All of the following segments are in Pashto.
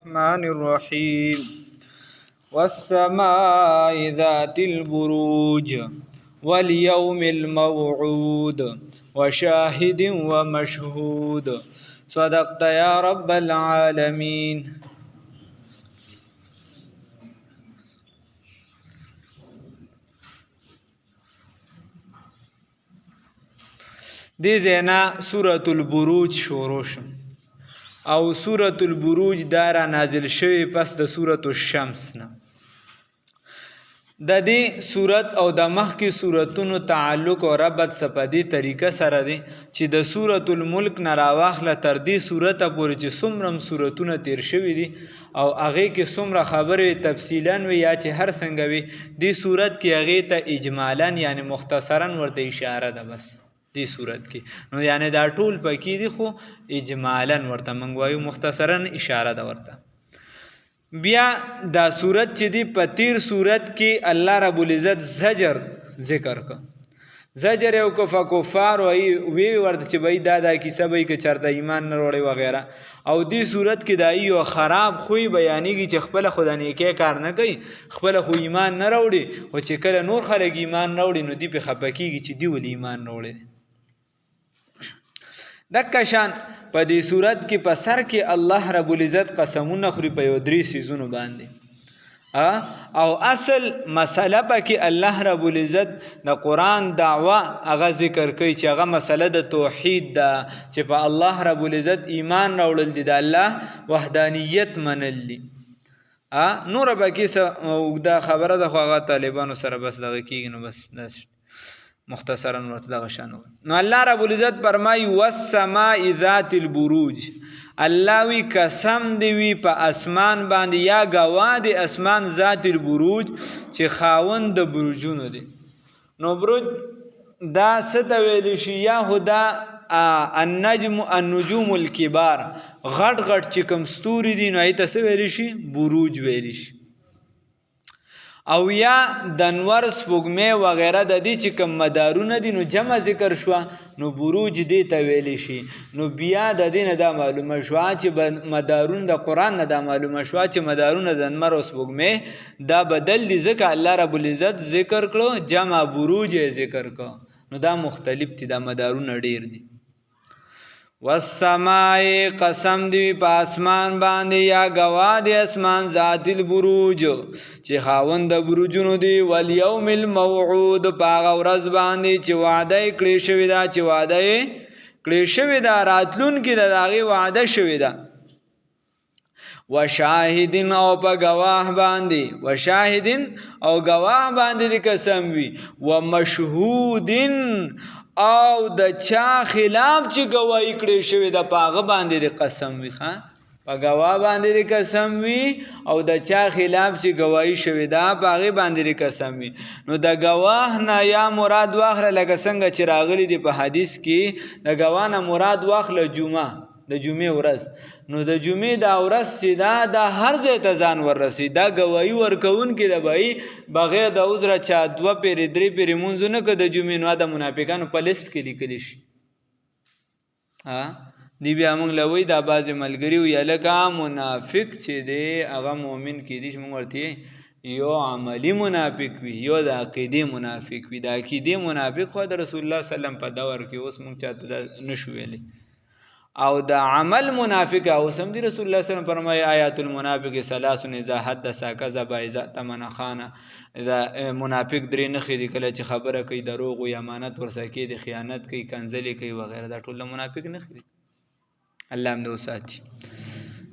الرحمن الرحيم والسماء ذات البروج واليوم الموعود وشاهد ومشهود صدقت يا رب العالمين. دې زینا سورة البروج شروع شو او سورة البروج دارا نازل شوی پس د سورة الشمس نه. د دې سورت او د مخکې سورتونو تعلق او ربط سپدی طریقه سره دی چې د سورة الملک نه راواخله تر دې سورته پورې چې څومره سورتونه تیر شوي دي او هغې کې څومره خبرې تفصیلا وي یا چې هر څنګه وي دې سورت کې هغې ته اجمالا یعنی مختصرا ورته اشاره ده. بس دی صورت کې نو یعنی دا ټول پکې دي خو اجمالا ورته موږ وایو مختصرا اشاره ده ورته. بیا دا صورت چې دی په تیر صورت کې الله رب العزت زجر ذکر ک زجر یو کفار وی ورته چې بای دا کیسه به کې چرته ایمان نه وروړي وغیرہ او دی صورت کې دا یو خراب خوې بیانېږي چې خپل خدا نیکه کار نه کوي خپل خو ایمان نه وروړي او چې کله نور خلک ایمان نه وروړي نو دی په خپکیږي چې دی ول ایمان نه وروړي. دکه شان په دې صورت کې په سر کې الله رب العزت قسمونه خوري په یو درې سيزونو باندې او اصل مسله پکې الله رب العزت د قرآن دعوه هغه ذکر کوي چې هغه مسله د توحید ده چې په الله رب العزت ایمان راوړل دي د الله وحدانیت منل دي. نور پکې اوږده خبره ده خو هغه طالبانو سره بس دغه کېږي نو بس مختصرا ورته دغه شانو. نو الله رب العزت فرمای والسماء ذات البروج الله وی قسم دی وی په اسمان باندې یا گواه دی اسمان ذات البروج چې خاوند د برجونو دی. نو برج دا ست ویل شي یا خدا النجوم الكبار غټ غټ چې کوم ستوري دي نو ایت څه ویل شي بروج ویل شي او یا دنور سپوږمۍ وغیرہ د دې چې کوم مدارونه دي نو جمع ذکر شو نو بروج دی ته ویل شي. نو بیا د دې نه دا معلومه شو چې مدارون د قرآن نه دا معلومه شو چې مدارونه د نور او سپوږمۍ دا بدل دي ځکه الله رب العزت ذکر کړو جمع بروج ذکر کړو نو دا مختلف دي دا مدارونه ډیر دي. والسماء قسم دی په اسمان باندې یا گواه دی اسمان ذات البروج چې خاوند د بروجونو دی والیوم الموعود په هغه ورځ باندې چې وعده کړی شوی دا چې وعده کړی شوی دا راتلونکي د هغې وعده شوی دا. وشاهدین او په گواه باندې وشاهدین او گواه باندې دی قسم وي ومشهودین او د چا خلاف چې گواہی کړی شوی د پاغه باندې د قسم وي په گواه باندې د قسم وي او د چا خلاف چې گواہی شوی دا پاغه باندې د قسم وي. نو د گواه نه یا مراد واخله لکه څنګه چې راغلی دی په حدیث کې د گواه نه مراد واخله جمعه د جمعې ورځ نو د جمعې دا ورځ چې دا هر ځای ته ځان وررسي دا گواہی ورکون کې د بای بغیر د عذر چا 2 پیری 3 پیری مونږ نه که د جمعې نو د منافقانو په لیست کې لیکل شي دی بیا موږ لوي دا باز ملګری وي لکه منافق چې دی هغه مؤمن کې دي موږ ورته یو عملی منافق وي یو د عقیدې منافق وي. د عقیدې منافق خو د رسول الله صلی الله علیه وسلم په دور کې اوس موږ چاته نشو ویلي او د عمل منافق او سم دی رسول الله صلی الله علیه وسلم فرمای آیات المنافق ثلاث اذا حدث كذب اذا تمن خان. اذا منافق درې نه خېدي کله چې خبره کوي دروغ او امانت ورسکه دي خیانت کوي کنځلي کوي وغیرہ دا ټول منافق نه خېدي. الله هم دې وساتي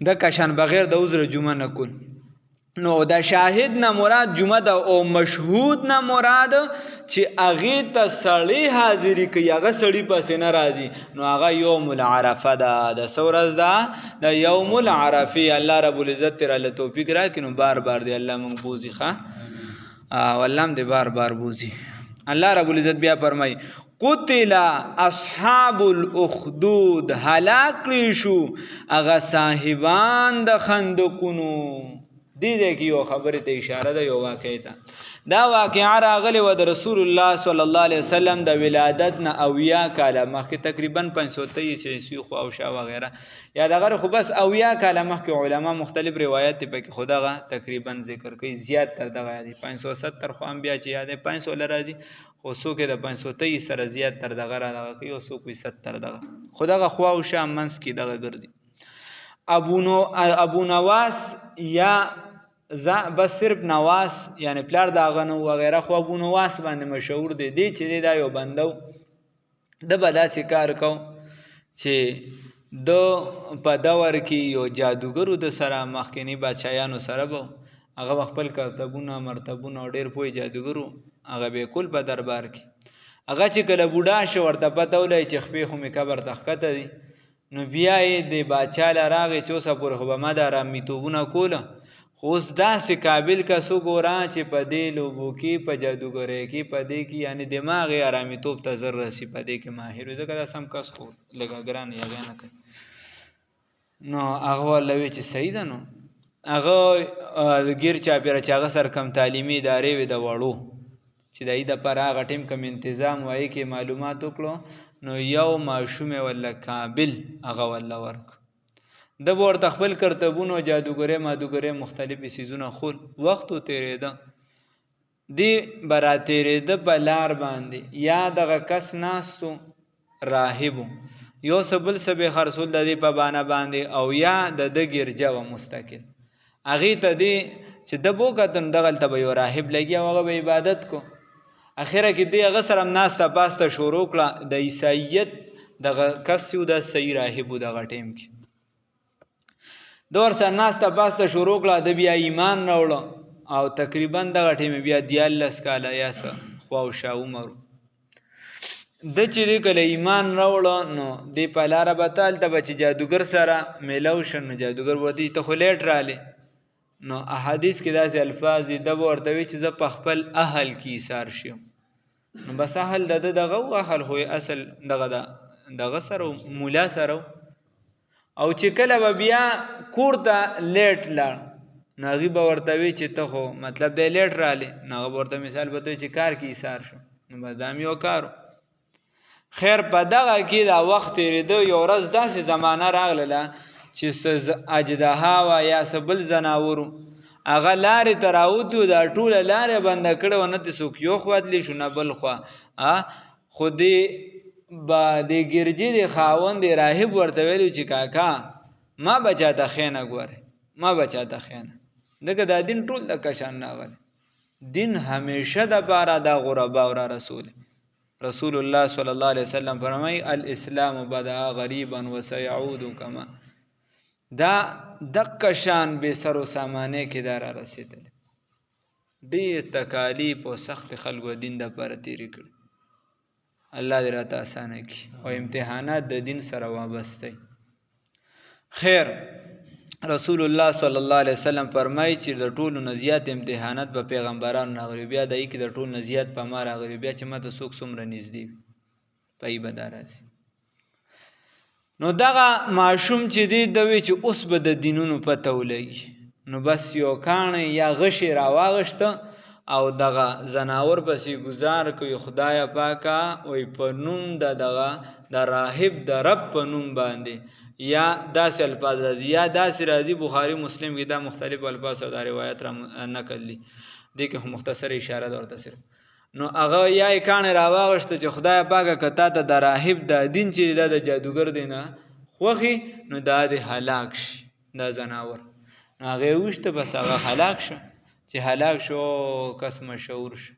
د کشان بغیر د عذر جمعه نه کول. نو دا شاهد نه مراد جمعه ده او مشهود نه مراد چې هغه ته سړی حاضری کوي هغه سړی پسې نه راځي نو هغه یوم العرفه ده د سورز ده د یوم العرفه. الله رب العزت تر له توفیق راکړي نو بار بار دی الله مونږ بوزي والله دې بار بار بوزي. الله رب العزت بیا فرمای قتل اصحاب الاخدود هلاک شو هغه صاحبان د خندقونو دې کې یو خبرې ته اشاره ده یو واقعې ته. دا واقعه راغلی و د رسول الله صلی الله علیه وسلم د ولادت نه 80 کاله مخکې، تقریبا 523 عیسوي خو او شا وغیره یا دغه خو بس 80 کاله مخکې علما مختلف روایت پکې خدغه تقریبا ذکر کوي، زیات تر دغه دی 570 خو هم بیا چې یاد 500 لراځي، خو څوک د 523 سره زیات تر دغه را کوي او څوک 70 دغه خدغه خو او شا منس کې دغه ګرځي. ابو نواس یا بس صرف نواس یعنی پلار دا غنو وغیرہ خو ابو نواس باندې مشهور دی. دی چې دا یو بندو د بدا کار کو چې د په دور کې یو جادوګرو د سره مخکینی بادشاہانو سره به هغه خپل کرتبونه مرتبونه ډیر پوی جادوګرو هغه به کول په دربار کې. هغه چې کله بوډا شو ورته پته ولای چې خپې خو می قبر تخته دی، نو بیا یې د بادشاہ لراغه چوسه پر خو به ما د رامیتوبونه کوله، خو اوس داسې قابل کسو ګوران چې په دې لوبو کې په جادوګرۍ کې په دې کې یعنی دماغ یې آرامیتوب ته زر رسی په دې کې ماهر وي، ځکه دا سم کس خو لږه ګران یې هغه نه کوي. نو هغه ولوي چې صحیح ده، نو هغه ګیر چاپېره چې هغه سر کم تعلیمي ادارې وي د وړو چې د د پر هغه ټیم کم انتظام وایي کې معلومات وکړو، نو یو ماشوم ولا قابل هغه ولا ورک د ورته خپل کرتبونو جادوګره مادوګره مختلفې سيزونه خول وخت تیرېده دی برا تیرېده بلار باندې یا دغه کس ناسو راهبو یو سبل سبه خرصول د دې په بانا باندې او یا د ګرجا و مستقل اغه ته دی چې د بوګتن دغه ته یو راهب لګي او هغه عبادت کو. اخره کې دی هغه سره ناسته پاسته شروع کړه د عیسایت دغه کس یو د صحیح راهب دغه ټیم کې دور سره ناسته پاسته شروع کړه د بیا ایمان راوړ او تقریبا دغه ټیم بیا 14 کاله یا څه خو او شا عمر د چې کله ایمان راوړ نو دی په لار بتال ته بچ جادوګر سره میلاو شن جادوګر ودی ته خلیټ رااله. نو احادیث کې داسې الفاظ دي د ورته وی چې ز په خپل اهل کې ایثار شم، نو بس اهل دغه اهل خو اصل دغه سره مولا سره او چې کله بیا کور ته لیټ لاړ ناغي به ورته وی چې ته خو مطلب د لیټ رااله، نو ورته مثال بده چې کار کې ایثار شو، نو بازام یو کارو. خیر په دغه کې دا وخت ریده یو ورځ داسې زمانہ راغله چې اجدها وا یا سبل زناورو هغه لارې تراوتو دا ټوله لارې بنده کړه ونه ته څوک یو خواتلی شو نه بل خوا خو دې با د ګرجي د خاوند راهب ورته ویلو چې کاکا ما بچا ته خینه ګوره ما بچا ته خینه دغه دا دین ټول د کشان ناغله دین همیشه د بارا د غربا او رسول الله صلی الله علیه وسلم فرمای الاسلام بدا غریبا وسيعود کما دا دک شان به سر و سامانه کې دار رسیدل ډېر تکالیف او سخت خلکو دین د پر تیری کړ. الله دې راته اسانه کړي او امتحانات د دین سره وابسته. خیر رسول الله صلی الله علیه وسلم فرمایي چې د ټولو نزيات امتحانات په پیغمبرانو راغلي، بیا دای کې د ټولو نزيات په ما راغلي، بیا چې ماته څوک څومره نږدې پای بداراسي. نو دغه ماشوم چې دی دوی چې اوس به د دینونو پته ولګي، نو بس یو کاڼ یا غشي راواغشته او دغه زناور پسې گزار کوي خدای پاکا وای په نوم دغه د راهب د رب په نوم باندې یا داسې الفاظ راځي یا داسې راځي بخاری مسلم کې دا مختلف الفاظ او دا روایت را نقل دي دي کې مختصر اشاره ده ورته صرف. نو هغه یا کان راواغشته چې خدای پاکه کته ته د راهب د دین چې د جادوګر دی نه خوخي نو دا د هلاک شي دا زناور، نو هغه وشته بس هغه هلاک شو چې هلاک شو کس مشهور شو.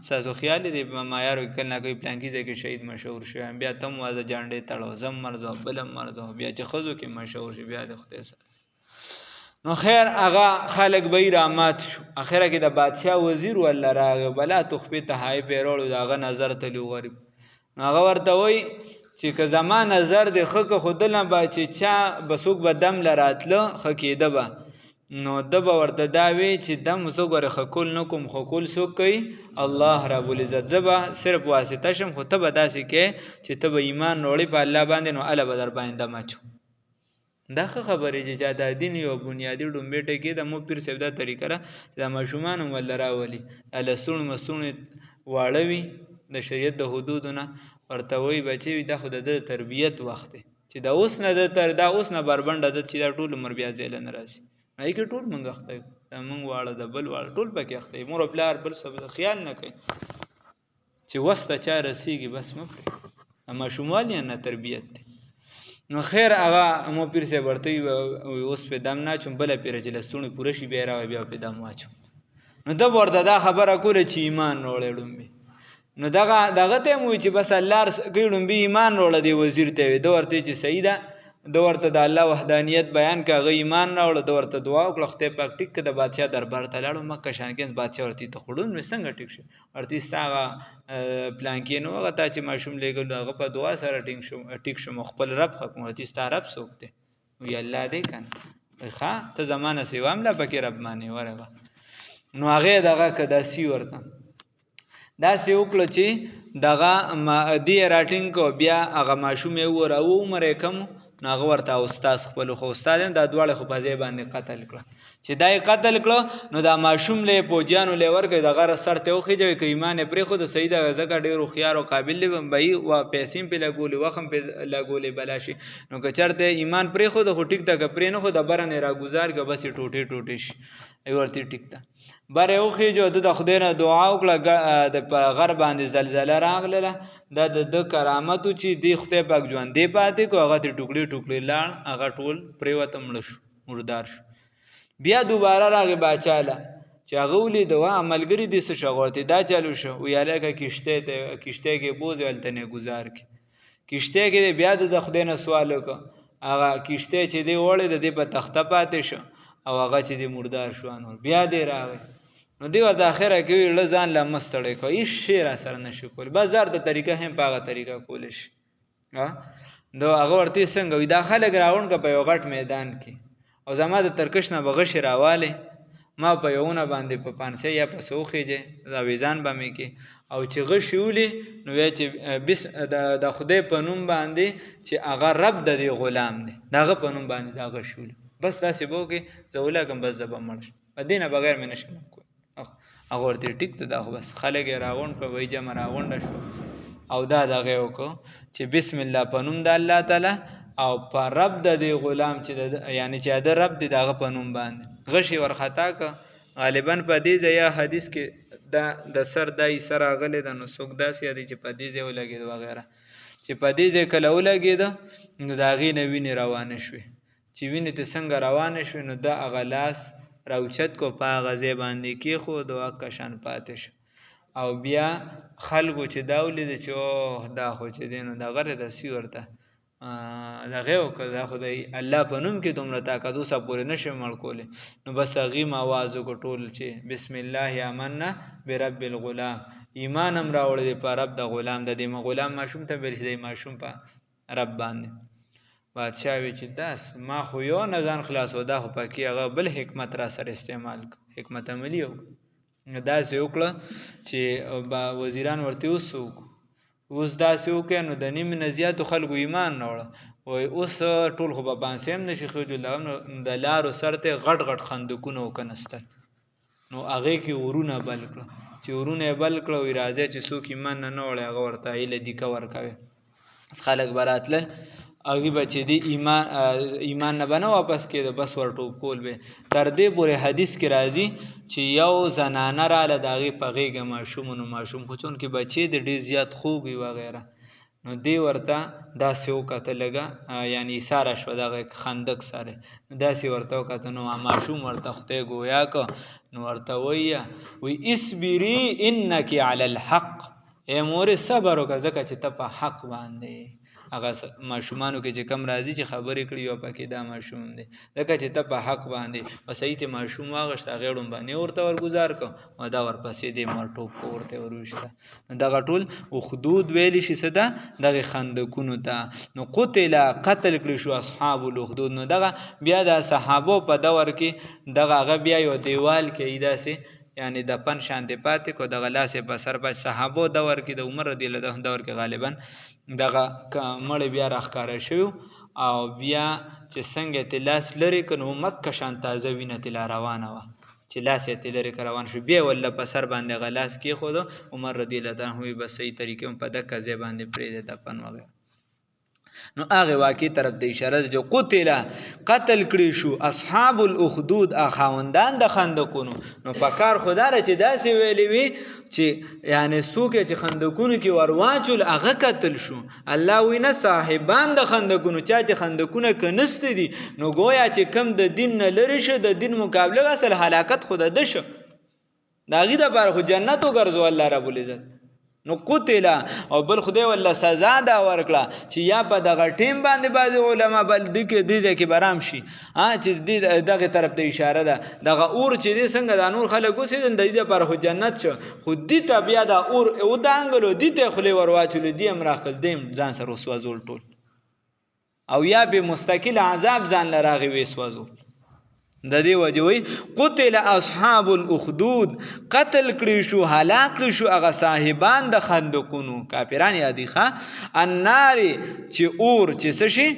سازو خیال دی ما یارو کله کوئی پلان کې ځکه شهید مشهور شو بیا تم وازه جانډې تړو زم مرزو بلم مرزو بیا چې خزو کې مشهور شي بیا د خدای سره. نو خیر هغه خلق به رحمت شو. اخره کې د بادشاہ وزیر ول راغ بلا تخفي تهای پیرولو داغه نظر تلو غریب، نو هغه ورته وای چې که زما نظر د خکه خودلنه با چې چا بسوک به دم لراتله خکیده به، نو د به ورته دا وی چې دم زه ګوره خکول نه کوم خکول څوک کوي الله رب العزت، زه به صرف واسطه شم خو ته به داسې کې چې ته به ایمان وړې په الله باندې، نو الله به در باندې دم اچو دا خبرې چې چا د دین یو بنیادي ډومبې ټکي د مو پیر صاحب دا طریقه را چې د ماشومان ول راولي لستون مستون واړوي د شریعت د حدودونه ورته وی بچي دا خو د تربیت وخت دی چې دا اوس نه دا اوس نه بربنده د چې دا ټول عمر بیا ځل نه راځي نه کې ټول مونږ اخته مونږ واړه د بل واړه ټول پکې اخته مور پلار بل څه خیال نه کوي چې وسته چا رسیږي بس مفر اما شمال نه تربیت دی نو خیر هغه مو پیر سے ورته اوس په دم نه چون بل پیر چې لستونه پوره شي بیا را بیا په دم واچو نو دا ورته دا خبره کوله چې ایمان وروړم نو دغه ته مو چې بس الله ګړم به ایمان وروړ دی وزیر ته وي دا ورته چې صحیح ده دا ورته د الله وحدانیت بیان کاغه ایمان راوړ دا ورته دعا وکړه خدای پاک ټیک د بادشاہ دربار ته لاړو مکه شانګنز بادشاہ ورته ته خړون مې څنګه ټیک شي ورته ستاغه پلان کې نو هغه ته چې ماشوم لګل هغه په دعا سره ټیک شو خپل رب حکم ورته ستا رب سوکته وی الله دې کن ښا ته زمانہ سیوام لا پکې رب مانی ورغه نو هغه دغه کداسي ورته دا سی وکړه چې دغه دی راټینګ کو بیا هغه ماشوم یې ور او عمر کم ناغه ورته استاد خپل خو استاد دا دواړه خو په ځای باندې قتل کړه چې دای قتل کړه نو دا ماشوم له پوجانو له ورګه دغه سر ته خو جوړ کې ایمان پرې خو د سیده زکه ډیرو خيار او قابل به او پیسې په لګولې وخم په لګولې بلاشي نو که چرته ایمان پرې خو د ټیک د پرې نه خو د برنه راګزار کې بس ټوټه شي ای ورته ټیک تا بر یو خېجو د خدای نه دعا وکړه د غر باندې زلزلہ راغله دا د کرامت چې دی خدای پاک ژوند دی پاتې کو هغه ټوکړي لاړ هغه ټول پریوته مړ شو مردار شو بیا دوباره راغی باچاله چې هغه ولې دوا عملګری دي څه شغورتي دا چالو شو ویاله کا کشته کې بوز ولته نه گزار کی کشته کې بیا د خدای نه سوال وکړه هغه کشته چې دی وړي د دې په تخته پاتې شو او هغه چې دی مردار شو نو بیا دی راغی نو دی ورته اخره کې لزان لا مستړی کو هیڅ شی را سره نشو کول بازار د طریقه هم پاغه طریقه کول شي ها دو هغه ورته څنګه وي داخله ګراوند کا په یو غټ میدان کې او زما د ترکش نه بغش راواله ما په یوونه باندې په 500 یا په 100 خېجه دا ویزان باندې کې او چې غشولې نو چې بس د خدای په نوم باندې چې هغه رب د غلام دی داغه په نوم باندې دا غشولې بس داسې بو کې زولا کوم بس زب مرش مدینه بغیر مې نشم هغه ورته ټیک ته دا بس خلک راغون په وایجه مراغون شو او دا دغه وکړو چې بسم الله په نوم د الله تعالی او په رب د غلام چې یعنی چې د رب دغه په نوم باندې غشي ورختا ک غالبا په دې ځای حدیث کې دا د سر دای سره غلې د نو سوک داسې دی چې په دې ځای ولګید وغیرہ چې په دې ځای کله ولګید نو دا غي نه ویني روانه شوه چې ویني ته څنګه روانه شوه نو دا اغلاس راوچت کو په غزه باندې کې خو دوا کشان پاتش او بیا خلکو چې داولې چې دا خو چې دینو دا غره د سی ورته دغه وکړه خدای الله په نوم کې دومره طاقت اوسه پورې نشي مړ کولې نو بس غیم आवाज وکټول چې بسم الله آمنا برب الغلام ایمان هم راوړل په رب د غلام د دې غلام ماشوم ته ورشي ماشوم په رب باندې بادشاہ وی چې داس ما خو یو نه ځان خلاص ودا خو پکې هغه بل حکمت را سره استعمال حکمت عملی یو دا زه وکړه چې وزیران ورته وسوک اوس دا سو کې نو د نیم نزیات خلکو ایمان نوړه وای اوس ټول خو په پانسیم نشي خو د لارو سرته غټ غټ خندقونه وکنستل نو هغه کې ورونه بل کړه چې ورونه بل کړه وی راځي چې څوک ایمان نه نوړي هغه ورته ایله دی کور کوي خلک براتل هغه بچی دی ایمان نه بنه واپس کېده بس ورټو کول به تر دې پورې حدیث کې راځي چې یو زنانه را له داغي پغېګه ماشوم خو چون کې بچی د ډیر زیات خوبي وغیرہ نو دی ورته داسې وکته لګه یعنی ساره شو دغه خندق سره داسې ورته وکته نو ماشوم ورته خته گویا کو نو ورته وی اسبری انک علی الحق ای مور صبر وکړه ځکه چې ته په حق باندې هغه ماشومانو کې چې کم راځي چې خبرې کړي او پکې دا ماشوم دی ځکه چې ته په حق باندې وسایت ماشوم واغشت غیړم باندې ورته ورگزار کو او دا ورپسې دې مرټوب کو ورته وروشته دغه ټول او حدود ویل شي صدا دغه خندقونو ته نو قتل کړي شو اصحاب الحدود نو دغه بیا د صحابه په دور کې دغه بیا یو دیوال کې ایداسه یعنی د پن شانتی پاتې کو د غلاسه په سر په صحابه دور کې د عمر رضی الله عنه دور کې غالبا دغه مړ بیا راخکاره شو او بیا چې څنګه ته لاس لري کنو مکه شان تازه وینه تل روانه و چې لاس یې تل لري روان شو بیا ول په سر باندې غلاس کې خود عمر رضی الله عنه بس صحیح طریقې په دغه ځای باندې پرې د پن وغه نو هغه واقعي طرف د اشاره جو قتل کړي شو اصحاب الاخدود اخوندان د خندقونو نو فکر خدا را چې داسې ویلې وي چې یعنی څوک چې خندقونو کې ورواچول هغه قتل شو الله وینه صاحبان د خندقونو چې خندقونه کنست دي نو گویا چې کم د دین نه لری شه د دین مقابله اصل هلاکت خدا ده شه داغي د بار خو جنت وګرځو الله رب العزت نو قتل او بل خدای ولا سزا دا ورکړه چې یا په دغه ټیم باندې بعض علما بل د کې دي چې برام شي چې دغه طرف ته اشاره ده دغه اور چې دي څنګه د نور خلک اوسېدل د دې پر خو جنت شو خو دې ته بیا د اور او دانګلو دې ته خلی ورواچول دي امراخل دیم ځان سره وسوځول ټول او یا به مستقل عذاب ځان لراغي وسوځول د دې وجوي قتل اصحاب الاخدود قتل کړي شو هلاک کړي شو هغه صاحبان د خندقونو کافران یادي ښا النار چې اور چې څه شي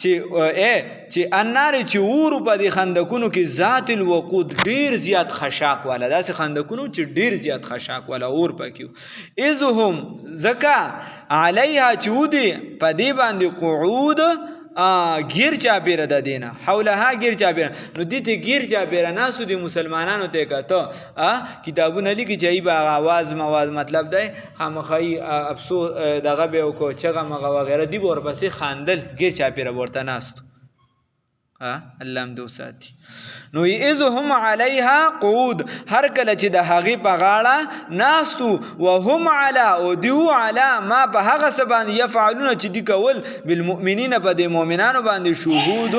چې النار چې اور په دې خندقونو کې ذات الوقود ډیر زیات خشاک والا داسې خندقونو چې ډیر زیات خشاک والا اور پکې اذهم زکا علیها چودي په دې باندې قعود گیر چاپیره د دینه حولها گیر چاپیره نو دته گیر چاپیره ناسو دی مسلمانانو ته کته کتابونه لیکي چې با आवाज مواز مطلب دی خامخای افسوس دغه به کو چغه مغه وغیرہ دی ور پسې خاندل گیر چاپیره ورته ناست الله هم دو ساتي نو اذهم علیها قعود هر کله چې د هغې په غاړه ناستو وهم علی او دیو علی ما په هغه څه باندې یفعلون چې دی کول بالمؤمنین په د مؤمنانو باندې شهود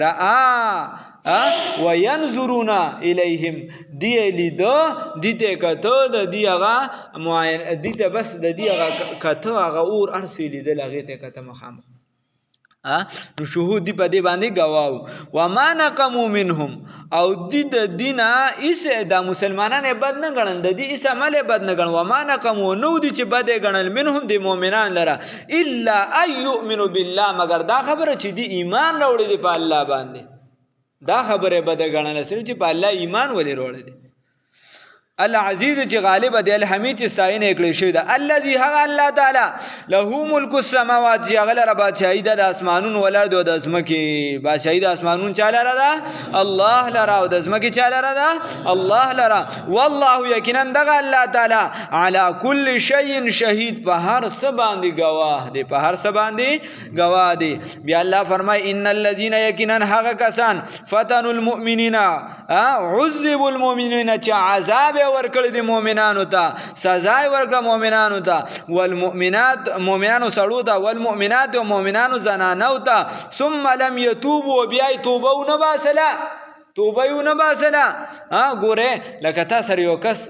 رآ وینظرون الیهم دی لیدو دیته کته د دی هغه معاینه دیته بس د دی هغه کته هغه اور ارسی لیدل هغه ته کته مخامخ نو شهود دی په دې باندې گواو وما نقموا منهم او د دینه ایس د مسلمانانو بد نه غنل د دې ایس عمل بد نه غنل وما نقموا نو دي چې بد غنل منهم د مؤمنان لره الا ان يؤمنوا بالله مگر دا خبره چې دی ایمان راوړي دی په الله باندې دا خبره بد غنل سره چې په الله ایمان ولې راوړي دی العزیز چې غالب دی الحمید چې ستاینه کړی شوی ده الذي هغه الله تعالی له ملک السماوات چې هغه لره بادشاہي د اسمانونو ولر د ازمکه بادشاہي د اسمانونو چاله را ده الله لره او د ازمکه چاله را ده الله لره والله یقینا دغه الله تعالی علی کل شیء شهید په هر څه باندې گواه دی په هر څه باندې گواه دی بیا الله فرمای ان الذين یقینا هغه کسان فتنوا المؤمنین عذبوا المؤمنین چې عذاب ورکړي دي مؤمنانو ته سزا ورکړه مؤمنانو ته والمؤمنات مؤمنانو سړو ته والمؤمنات او مؤمنانو زنانو ته ثم لم يتوبوا بیا توبه نه باسله ګوره لکه تاسو یو کس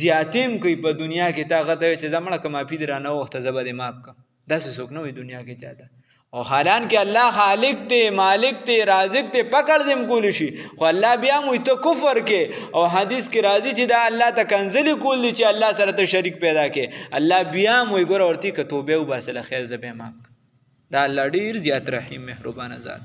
زیاتیم کوي په دنیا کې تا غته چې زمړه کما پی درانه وخت زبر ماپ کا داسې څوک نه وي دنیا کې چاته او حالان کې الله خالق ته مالک ته رازق ته پکړ دیم کول شي خو الله بیا مو ته کفر کې او حدیث کې راځي چې دا الله ته کنزلی کول چې الله سره ته شریک پیدا کې الله بیا مو ګور ورتی ک توبه او باسل خیر زبه ما دا الله ډیر زیات رحیم مهربان ذات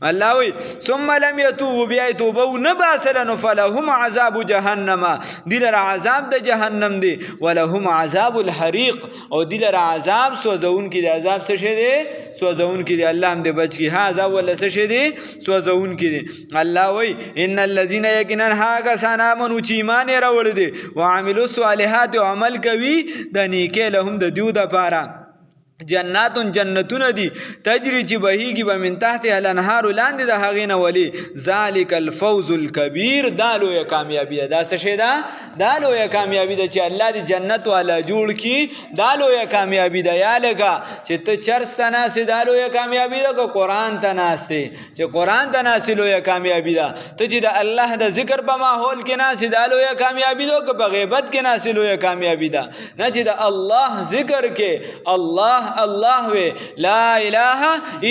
الله وی ثم لم يتوبوا بیا توبه نه باسل نو فلهم عذاب جهنم دلر عذاب د جهنم دی ولهم عذاب الحریق او دلر عذاب سوزون کې د عذاب څه شه دی سوزون کې دی الله هم دې بچ کی هاذا ولا څه شه دی سوزون کې دی الله وی ان الذين يقينا هاغه سنامن چې ایمان راوړل دي وعملوا الصالحات او عمل کوي د نیکه لهم د دیو د پاره جناتون جنتون دی تجری چې بهیږي به من تحت الانهار لاندې د هغې نه ولی ذالک الفوز الکبیر دا لویه کامیابي ده دا څه شی ده دا لویه کامیابي ده چې الله دې جنت والا جوړ کړي دا لویه کامیابي ده یا لکه چې ته چرس ته ناستې دا لویه کامیابي ده که قرآن ته ناستې چې قرآن ته ناستې لویه کامیابي ده ته چې د الله د ذکر په ماحول کې ناستې دا لویه کامیابي ده که په غیبت کې ناستې لویه کامیابي ده نه چې د الله ذکر کې الله الله الله وی لا اله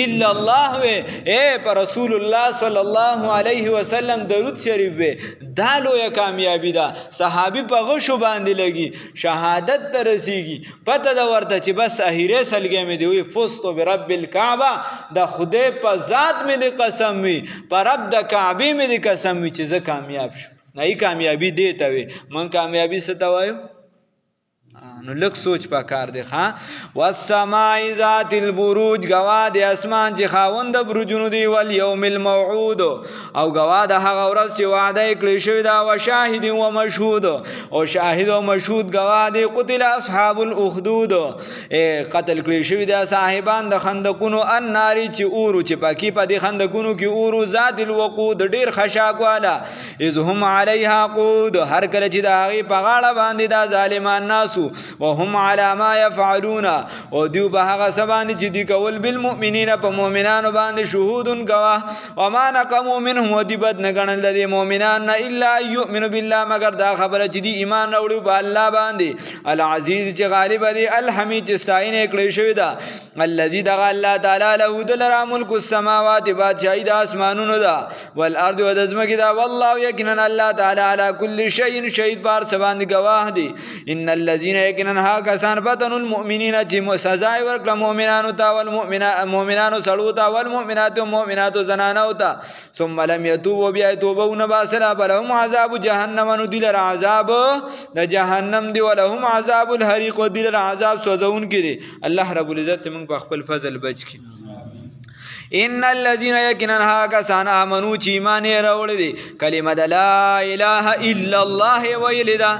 الا الله وی اے پر رسول الله صلی الله علیه وسلم درود شریف وی دا لویه کامیابی ده صحابي په غشو باندې لګي شهادت ته رسیږي پته دا ورته چې بس اخیره سلګې مې دی وی فزتو برب الکعبه د خدای په ذات مې دی قسم وی پر رب د کعبه مې دی قسم وی چې زه کامیاب شم نه کامیابی دی ته وی من کامیابی څه ته وایو نو لک سوچ په کار دی ښا والسماء ذات البروج گواه د اسمان چې خاوند برجونو دی ول یوم الموعود او گواه د هغه ورځ چې وعده کړی شوی دا او شاهد او مشهود او شاهد او مشهود گواه دی قتل اصحاب الاخدود قتل کړی شوی دا صاحبان د خندقونو الناری چې اورو چې پاکي په دې خندقونو کې اورو ذات الوقود ډیر خشاک والا اذ هم علیها قود هر کله چې د هغه په غاړه باندې دا ظالمان ناسو وهم على ما يفعلون او دیو به هغه سبان چې دی کول بالمؤمنین په مؤمنانو باندې شهودن گواه وما نقموا منهم ودبد نګنل د مؤمنان الا يؤمن بالله مگر دا خبره چې دی ایمان راوړي په الله باندې العزیز چې غالب دی الحمید چې ستاینه کړی شوی دا الذي دغ الله تعالی له دل ملک السماوات بادشاہی د اسمانونو دا والارض ودزمکی دا والله یقینا الله تعالی علی کل شیء شهید بار سبان گواه دی ان الذين یقینا ها کسان فتنوا المؤمنین چې سزا ورکړه مؤمنانو ته مؤمنانو سړو ته والمؤمنات مؤمنات زنانو ته ثم لم يتوبوا بیا توبه باسلا بلهم عذاب جهنم نو دل عذاب د جهنم دی ولهم عذاب الحریق دل عذاب سوزون کړي الله رب العزت موږ په خپل فضل بچ کړي ان الذين يكنن ها کسان امنو چې ایمان راوړل دي کلمه لا اله الا الله ویلدا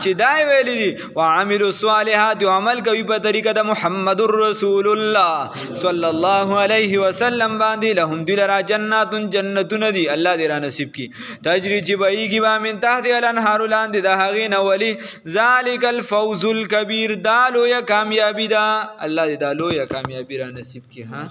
چې دای ویل دي وعملوا الصالحات عمل کوي په طریقه د محمد رسول الله صلی الله علیه وسلم باندې لهم دلرا جنات جنتون دي الله دې را نصیب کی تجری چې بهيږي با من تحت الانهار لاندې د هغې نه ولی ذالک الفوز الكبير دالو یا کامیابی دا الله دې دالو یا کامیابی را نصیب کی ها